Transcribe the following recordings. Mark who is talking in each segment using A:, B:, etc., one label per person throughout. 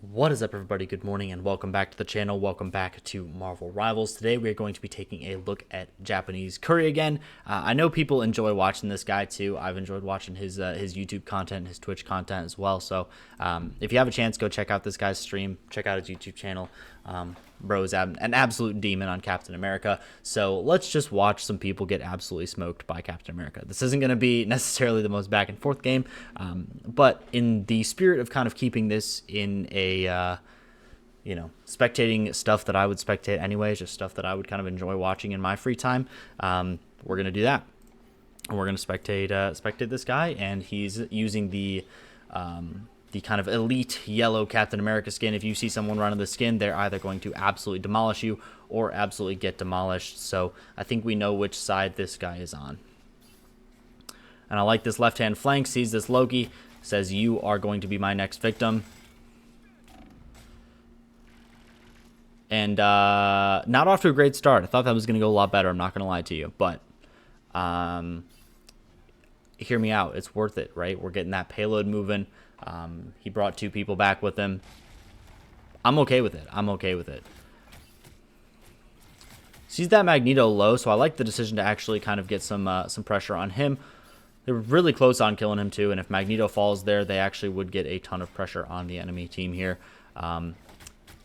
A: What is up, everybody? Good morning and welcome back to the channel. Welcome back to Marvel Rivals. Today we are going to be taking a look at Japanese Curry again. I know people enjoy watching this guy too. I've enjoyed watching his YouTube content, his Twitch content as well. So if you have a chance, go check out this guy's stream. Check out his YouTube channel. Bro is an absolute demon on Captain America. So let's just watch some people get absolutely smoked by Captain America. This isn't going to be necessarily the most back and forth game, but in the spirit of kind of keeping this in a spectating stuff that I would spectate anyways, just stuff that I would kind of enjoy watching in my free time, we're going to do that. And we're going to spectate this guy, and he's using the kind of elite yellow Captain America skin. If you see someone running the skin, they're either going to absolutely demolish you or absolutely get demolished. So I think we know which side this guy is on. And I like this left-hand flank. Sees this Loki, says, "You are going to be my next victim." And not off to a great start. I thought that was going to go a lot better. I'm not going to lie to you. But hear me out. It's worth it, right? We're getting that payload moving. He brought two people back with him. I'm okay with it. I'm okay with it. Sees that Magneto low, so I like the decision to actually kind of get some pressure on him. They were really close on killing him too, and if Magneto falls there, they actually would get a ton of pressure on the enemy team here.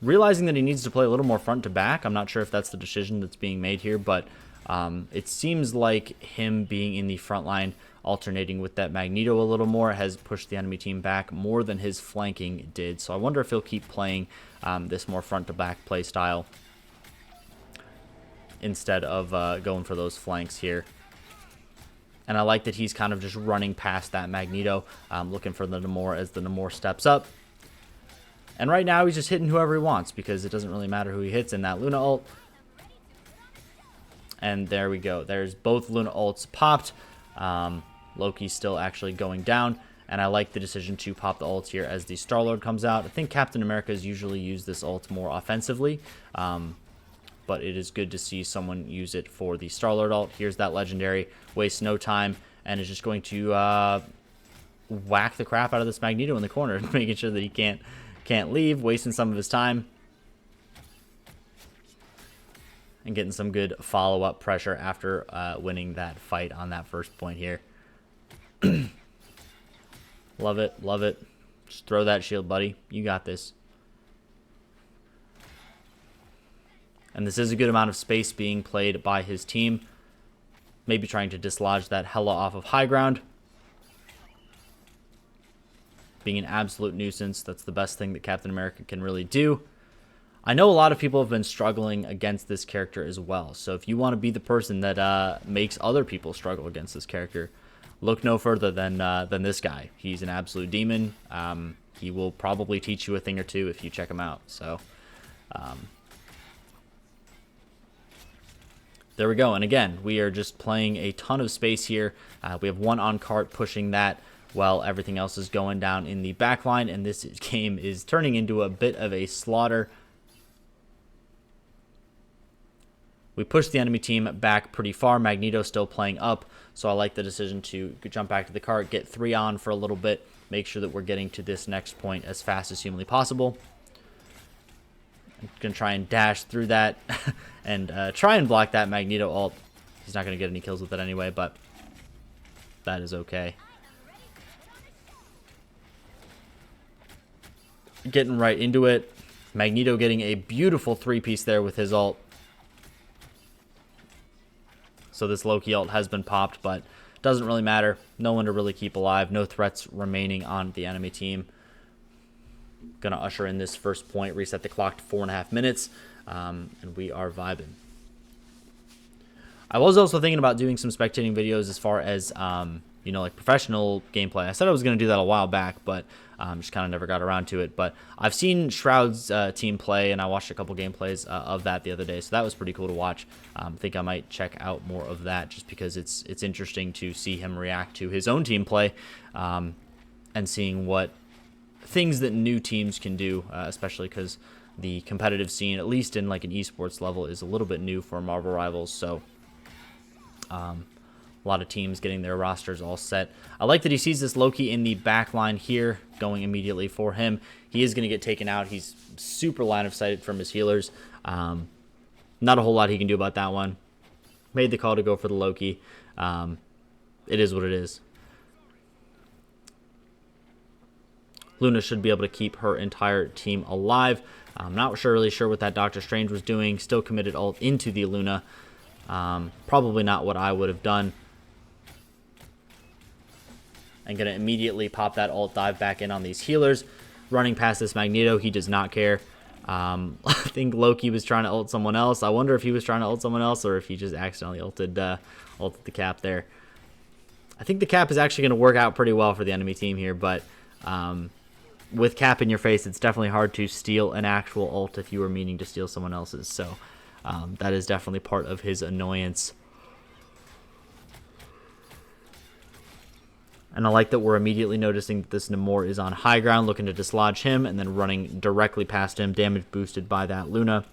A: Realizing that he needs to play a little more front to back. I'm not sure if that's the decision that's being made here, but it seems like him being in the front line, alternating with that Magneto a little more, has pushed the enemy team back more than his flanking did. So I wonder if he'll keep playing this more front to back play style instead of going for those flanks here. And I like that he's kind of just running past that Magneto, looking for the Namor as the Namor steps up. And right now he's just hitting whoever he wants because it doesn't really matter who he hits in that Luna ult. And there we go. There's both Luna ults popped. Loki's still actually going down. And I like the decision to pop the ult here as the Star-Lord comes out. I think Captain America's usually used this ult more offensively. But it is good to see someone use it for the Star-Lord ult. Here's that legendary. Wastes no time and is just going to whack the crap out of this Magneto in the corner, making sure that he can't leave, wasting some of his time. And getting some good follow-up pressure after winning that fight on that first point here. Love it, love it. Just throw that shield, buddy. You got this. And this is a good amount of space being played by his team. Maybe trying to dislodge that Hela off of high ground. Being an absolute nuisance. That's the best thing that Captain America can really do. I know a lot of people have been struggling against this character as well. So if you want to be the person that makes other people struggle against this character, look no further than this guy. He's an absolute demon. He will probably teach you a thing or two if you check him out. So there we go. And again, we are just playing a ton of space here. We have one on cart pushing that while everything else is going down in the back line. And this game is turning into a bit of a slaughter. We push the enemy team back pretty far. Magneto still playing up, so I like the decision to jump back to the cart, get 3 on for a little bit, make sure that we're getting to this next point as fast as humanly possible. I'm going to try and dash through that and try and block that Magneto ult. He's not going to get any kills with it anyway, but that is okay. Getting right into it. Magneto getting a beautiful 3-piece there with his ult. So this Loki ult has been popped, but doesn't really matter. No one to really keep alive. No threats remaining on the enemy team. Gonna usher in this first point, reset the clock to 4.5 minutes, and we are vibing. I was also thinking about doing some spectating videos as far as like professional gameplay. I said I was gonna do that a while back, but just kind of never got around to it. But I've seen Shroud's team play, and I watched a couple gameplays of that the other day, so that was pretty cool to watch. I think I might check out more of that just because it's interesting to see him react to his own team play, and seeing what things that new teams can do, especially because the competitive scene, at least in like an esports level, is a little bit new for Marvel Rivals. So a lot of teams getting their rosters all set. I like that he sees this Loki in the back line here, going immediately for him. He is going to get taken out. He's super line of sight from his healers. Not a whole lot he can do about that one. Made the call to go for the Loki. It is what it is. Luna should be able to keep her entire team alive. I'm not really sure what that Doctor Strange was doing. Still committed ult into the Luna. Probably not what I would have done. I'm going to immediately pop that ult, dive back in on these healers. Running past this Magneto, he does not care. I think Loki was trying to ult someone else. I wonder if he was trying to ult someone else or if he just accidentally ulted the Cap there. I think the Cap is actually going to work out pretty well for the enemy team here, but with Cap in your face, it's definitely hard to steal an actual ult if you were meaning to steal someone else's. So that is definitely part of his annoyance. And I like that we're immediately noticing that this Namor is on high ground, looking to dislodge him, and then running directly past him, damage boosted by that Luna.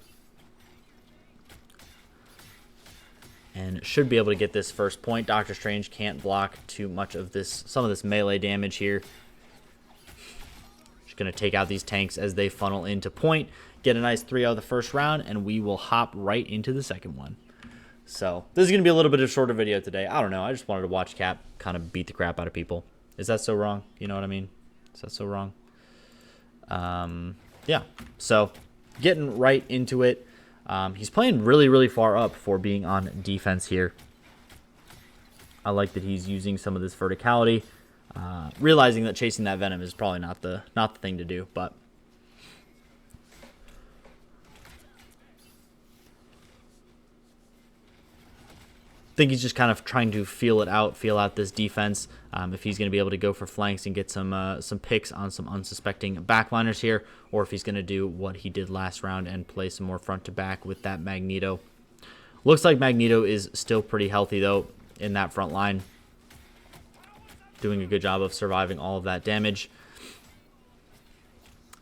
A: And should be able to get this first point. Doctor Strange can't block too much of this, some of this melee damage here. Just going to take out these tanks as they funnel into point, get a nice 3-0 the first round, and we will hop right into the second one. So this is going to be a little bit of a shorter video today. I don't know. I just wanted to watch Cap kind of beat the crap out of people. Is that so wrong? You know what I mean? Is that so wrong? Yeah. So getting right into it. He's playing really, really far up for being on defense here. I like that he's using some of this verticality. Realizing that chasing that Venom is probably not the thing to do, but I think he's just kind of trying to feel out this defense. If he's going to be able to go for flanks and get some picks on some unsuspecting backliners here, or if he's going to do what he did last round and play some more front to back with that Magneto. Looks like Magneto is still pretty healthy though in that front line, doing a good job of surviving all of that damage.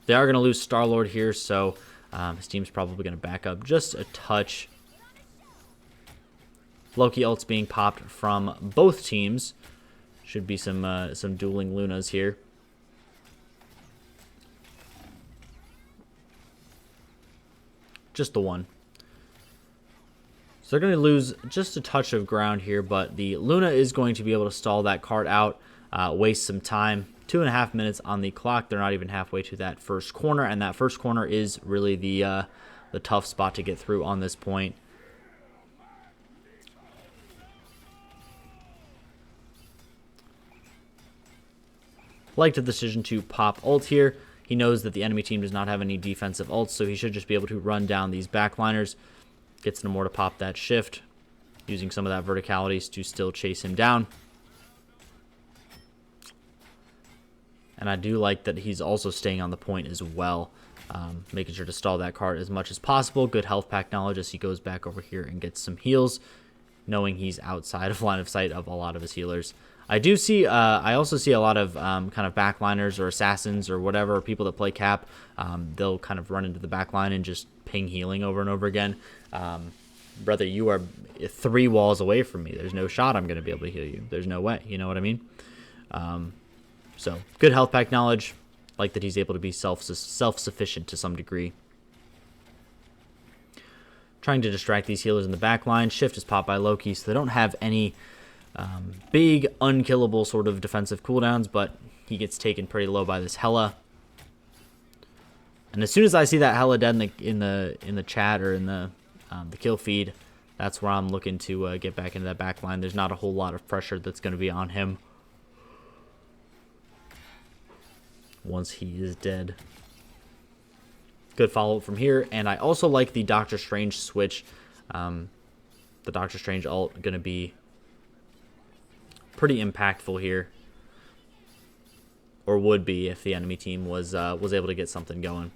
A: They are going to lose Star-Lord here, so his team's probably going to back up just a touch. Loki ults being popped from both teams. Should be some dueling Lunas here. Just the one. So they're going to lose just a touch of ground here, but the Luna is going to be able to stall that card out, waste some time. 2.5 minutes on the clock. They're not even halfway to that first corner, and that first corner is really the tough spot to get through on this point. Liked the decision to pop ult here. He knows that the enemy team does not have any defensive ults, so he should just be able to run down these backliners. Gets Namor to pop that shift, using some of that verticalities to still chase him down. And I do like that he's also staying on the point as well, making sure to stall that card as much as possible. Good health pack knowledge as he goes back over here and gets some heals, knowing he's outside of line of sight of a lot of his healers. I do see, I also see a lot of kind of backliners or assassins or whatever, people that play Cap. They'll kind of run into the backline and just ping healing over and over again. Brother, you are 3 walls away from me. There's no shot I'm going to be able to heal you. There's no way. You know what I mean? So good health pack knowledge. Like that he's able to be self-sufficient to some degree. Trying to distract these healers in the backline. Shift is popped by Loki, so they don't have any big, unkillable sort of defensive cooldowns, but he gets taken pretty low by this Hela. And as soon as I see that Hela dead in the chat or in the kill feed, that's where I'm looking to get back into that back line. There's not a whole lot of pressure that's going to be on him once he is dead. Good follow-up from here, and I also like the Doctor Strange switch. The Doctor Strange ult going to be pretty impactful here, or would be if the enemy team was able to get something going.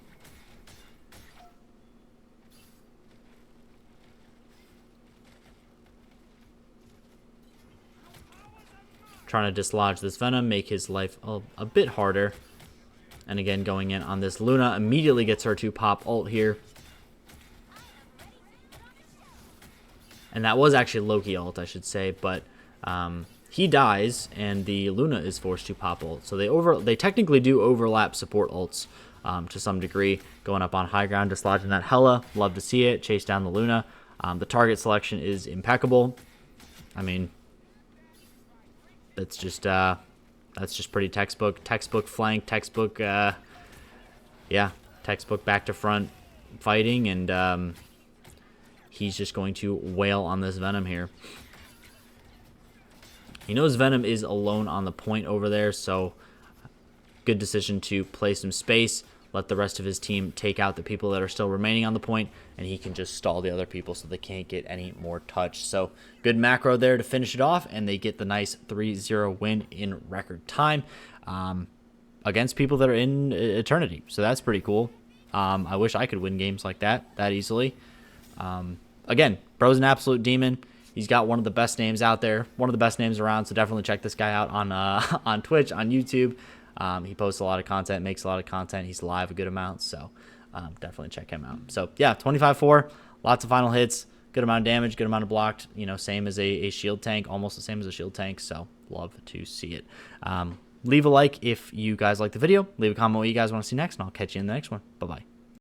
A: Trying to dislodge this Venom, make his life a bit harder. And again, going in on this Luna, immediately gets her to pop ult here. And that was actually Loki ult, I should say, but He dies, and the Luna is forced to pop ult. So they technically do overlap support ults to some degree. Going up on high ground, dislodging that Hela. Love to see it. Chase down the Luna. The target selection is impeccable. I mean, that's just pretty textbook flank, textbook textbook back to front fighting, and he's just going to wail on this Venom here. He knows Venom is alone on the point over there, so good decision to play some space, let the rest of his team take out the people that are still remaining on the point, and he can just stall the other people so they can't get any more touch. So good macro there to finish it off, and they get the nice 3-0 win in record time against people that are in Eternity. So that's pretty cool. I wish I could win games like that easily. Again, bro's an absolute demon. He's got one of the best names out there, one of the best names around, so definitely check this guy out on Twitch, on YouTube. He posts a lot of content, makes a lot of content. He's live a good amount, so definitely check him out. So, yeah, 25-4, lots of final hits, good amount of damage, good amount of blocked, same as a shield tank, almost the same as a shield tank, so love to see it. Leave a like if you guys like the video. Leave a comment what you guys want to see next, and I'll catch you in the next one. Bye-bye.